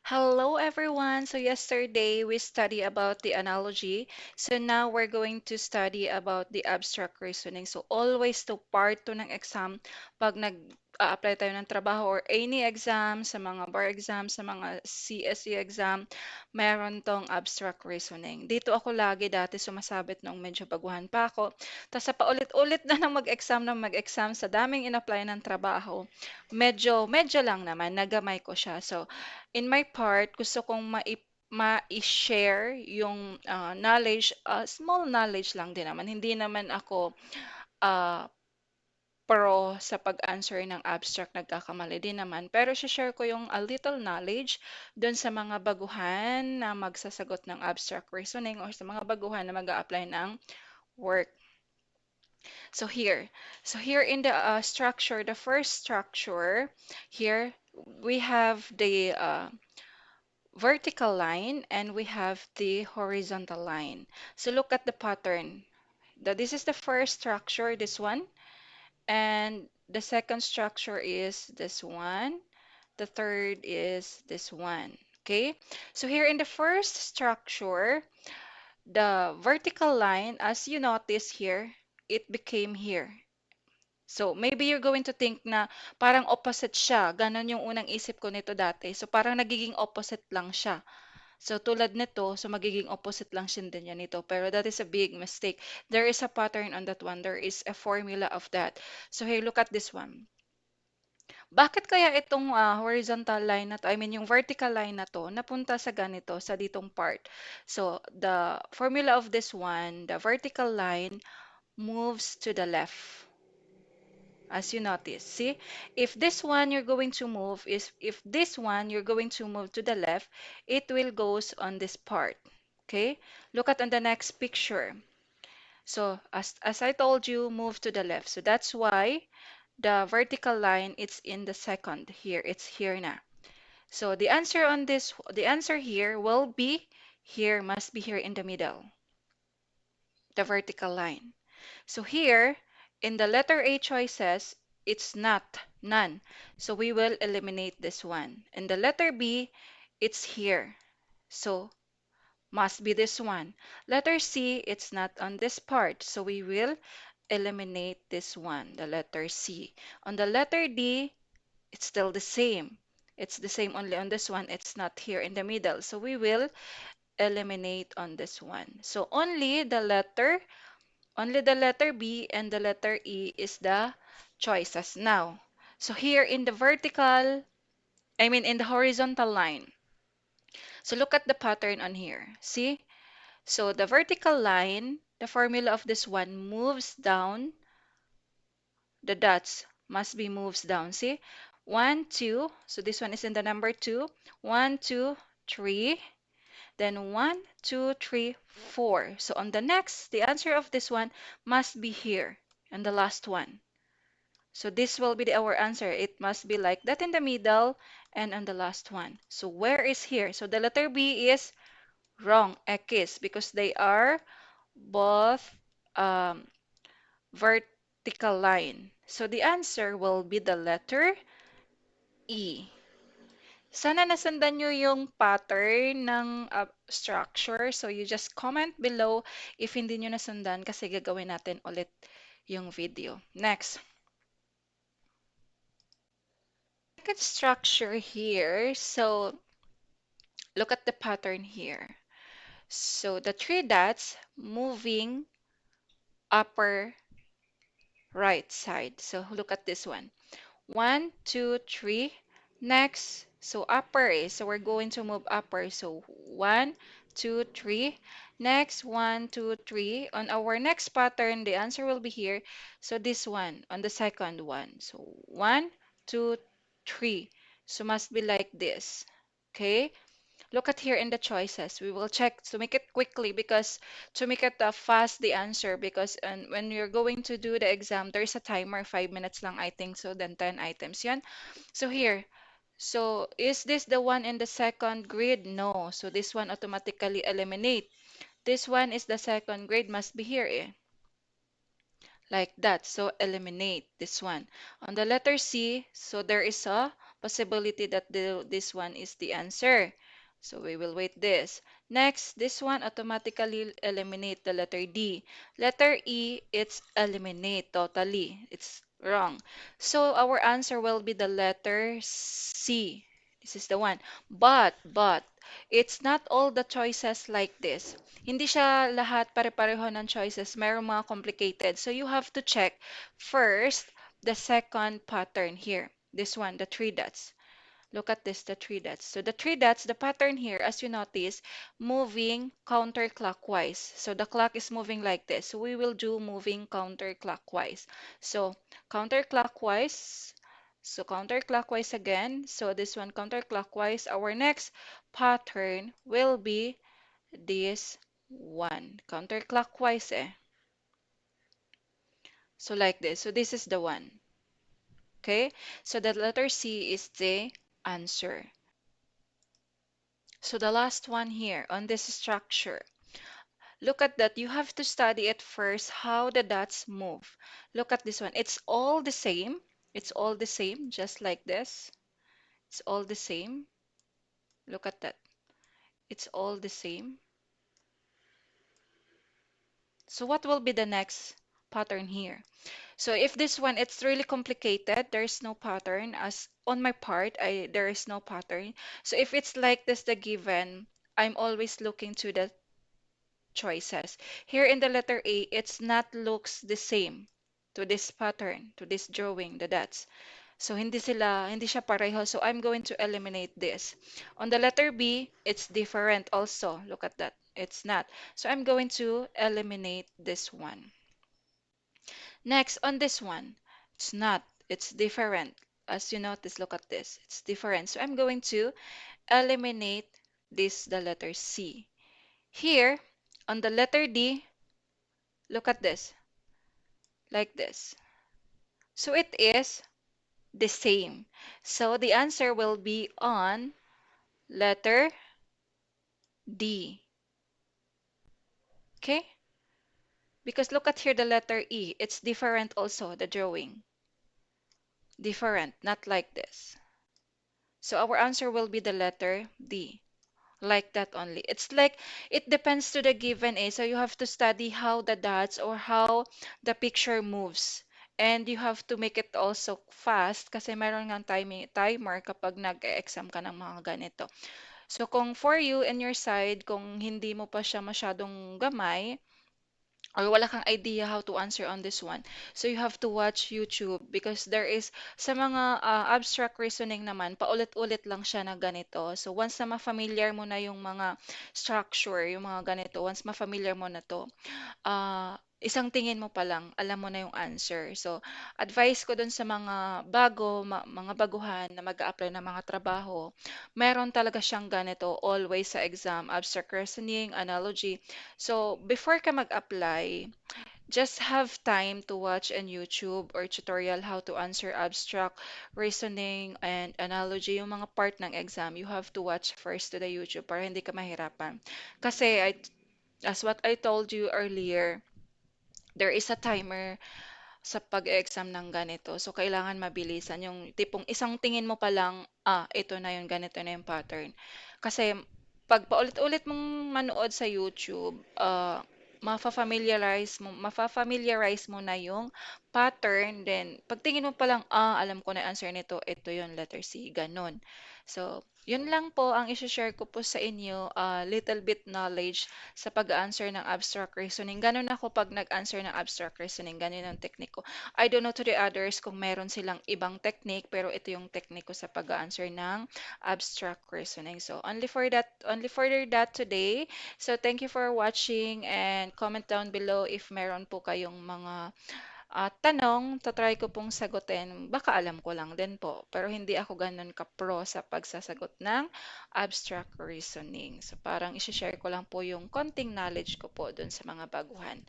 Hello everyone. So yesterday we study about the analogy. So now we're going to study about the abstract reasoning. So always to part 2 ng exam pag nag-apply tayo ng trabaho or any exam, sa mga bar exam, sa mga CSE exam, meron tong abstract reasoning. Dito ako lagi dati sumasabit nung medyo baguhan pa ako. Tapos sa paulit-ulit na mag-exam sa daming in-apply ng trabaho, medyo lang naman, nagamay ko siya. So in my part, gusto kong ma-share yung knowledge, small knowledge lang din naman. Hindi naman ako ah, pro sa pag-answer ng abstract, nagkakamali din naman. Pero share ko yung a little knowledge doon sa mga baguhan na magsasagot ng abstract reasoning or sa mga baguhan na mag apply ng work. So here, in the structure, the first structure, here we have the vertical line and we have the horizontal line. So look at the pattern. This is the first structure, this one, and the second structure is this one. The third is this one. Okay, so here in the first structure, the vertical line, as you notice here, it became here. So maybe you're going to think na parang opposite siya. Ganon yung unang isip ko nito dati. So parang nagiging opposite lang siya. So tulad nito, so magiging opposite lang siya din yan nito. Pero that is a big mistake. There is a pattern on that one. There is a formula of that. So here, look at this one. Bakit kaya itong horizontal line na to, I mean yung vertical line na to, napunta sa ganito, sa ditong part? So the formula of this one, the vertical line moves to the left. As you notice, see, if this one you're going to move is if this one you're going to move to the left, it will goes on this part. Okay, look at on the next picture. So as I told you, move to the left. So that's why the vertical line, it's in the second here, it's here now. So the answer on this, the answer here will be here, must be here in the middle, the vertical line. So here, in the letter A choices, it's not, none. So we will eliminate this one. In the letter B, it's here. So must be this one. Letter C, it's not on this part. So we will eliminate this one, the letter C. On the letter D, it's still the same. It's the same only on this one. It's not here in the middle. So we will eliminate on this one. So only the letter B and the letter E is the choices now. So here in the vertical, I mean in the horizontal line. So look at the pattern on here. See? So the vertical line, the formula of this one moves down. The dots must be moves down. See? 1, 2. So this one is in the number 2. 1, 2, 3. Then 1, 2, 3, 4. So on the next, the answer of this one must be here. And the last one. So this will be our answer. It must be like that in the middle and on the last one. So where is here? So the letter B is wrong, X, because they are both um, vertical line. So the answer will be the letter E. Sana nasundan nyo yung pattern ng structure. So you just comment below if hindi nyo nasundan kasi gagawin natin ulit yung video. Next. Second structure here. So look at the pattern here. So the three dots moving upper right side. So look at this one. 1, 2, 3. Next, so upper is, so we're going to move upper. So 1, 2, 3. Next, 1, 2, 3. On our next pattern, the answer will be here. So this one, on the second one. So 1, 2, 3. So must be like this. Okay? Look at here in the choices. We will check to make it quickly because to make it fast the answer because when you're going to do the exam, there's a timer, 5 minutes lang I think so, then 10 items yan. So here, so is this the one in the second grid? No. So this one automatically eliminate. This one is the second grade, must be here eh. Like that. So eliminate this one. On the letter C, so there is a possibility that this one is the answer. So we will wait this. Next, this one automatically eliminate the letter D. Letter E, it's eliminate totally. It's wrong. So our answer will be the letter C. This is the one. But, it's not all the choices like this. Hindi siya lahat pare-pareho ng choices. Mayroong mga complicated. So you have to check first the second pattern here. This one, the three dots. Look at this, the three dots. So the three dots, the pattern here, as you notice, moving counterclockwise. So the clock is moving like this. So we will do moving counterclockwise. So counterclockwise. So counterclockwise again. So this one counterclockwise. Our next pattern will be this one. Counterclockwise eh. So like this. So this is the one. Okay? So the letter C is the answer. So the last one here on this structure, look at that. You have to study it first, how the dots move. Look at this one. It's all the same. It's all the same, just like this. It's all the same. Look at that. It's all the same. So what will be the next pattern here? So if this one, it's really complicated, there's no pattern. As on my part, there is no pattern. So if it's like this, the given, I'm always looking to the choices. Here in the letter A, it's not looks the same to this pattern, to this drawing, the dots. So hindi siya pareho. So I'm going to eliminate this. On the letter B, it's different also. Look at that. It's not. So I'm going to eliminate this one. Next, on this one, it's not. It's different. As you notice, look at this. It's different. So I'm going to eliminate this, the letter C. Here, on the letter D, look at this, like this. So it is the same. So the answer will be on letter D. Okay? Because look at here the letter E. It's different also, the drawing. Different, not like this. So our answer will be the letter D. Like that only. It's like it depends to the given A. So you have to study how the dots or how the picture moves. And you have to make it also fast kasi meron nga timer kapag nag-exam ka ng mga ganito. So kung for you and your side, kung hindi mo pa siya masyadong gamay, or wala kang idea how to answer on this one. So you have to watch YouTube because there is sa mga abstract reasoning naman, paulit-ulit lang siya na ganito. So once na ma-familiar mo na yung mga structure, yung mga ganito, once ma-familiar mo na to, isang tingin mo pa lang, alam mo na yung answer. So, advice ko dun sa mga mga baguhan na mag-a-apply ng mga trabaho, meron talaga siyang ganito always sa exam, abstract reasoning, analogy. So, before ka mag-apply, just have time to watch on YouTube or tutorial how to answer abstract reasoning and analogy, yung mga part ng exam, you have to watch first to the YouTube para hindi ka mahirapan. Kasi, as what I told you earlier, there is a timer sa pag-exam ng ganito. So, kailangan mabilisan. Yung tipong isang tingin mo pa lang, ito na yung ganito na yung pattern. Kasi, pag paulit-ulit mong manood sa YouTube, mafa-familiarize mo na yung pattern. Then, pagtingin mo pa lang, alam ko na yung answer nito, ito yung letter C, ganun. So, yun lang po ang isi-share ko po sa inyo, little bit knowledge sa pag-answer ng abstract reasoning. Ganun ako pag nag-answer ng abstract reasoning, ganun ang technique ko. I don't know to the others kung meron silang ibang technique, pero ito yung technique ko sa pag-answer ng abstract reasoning. So, only for that today. So, thank you for watching and comment down below if meron po kayong mga tanong, tatry ko pong sagutin. Baka alam ko lang din po, pero hindi ako ganun ka-pro sa pagsasagot ng abstract reasoning. So parang isi-share ko lang po yung konting knowledge ko po dun sa mga baguhan.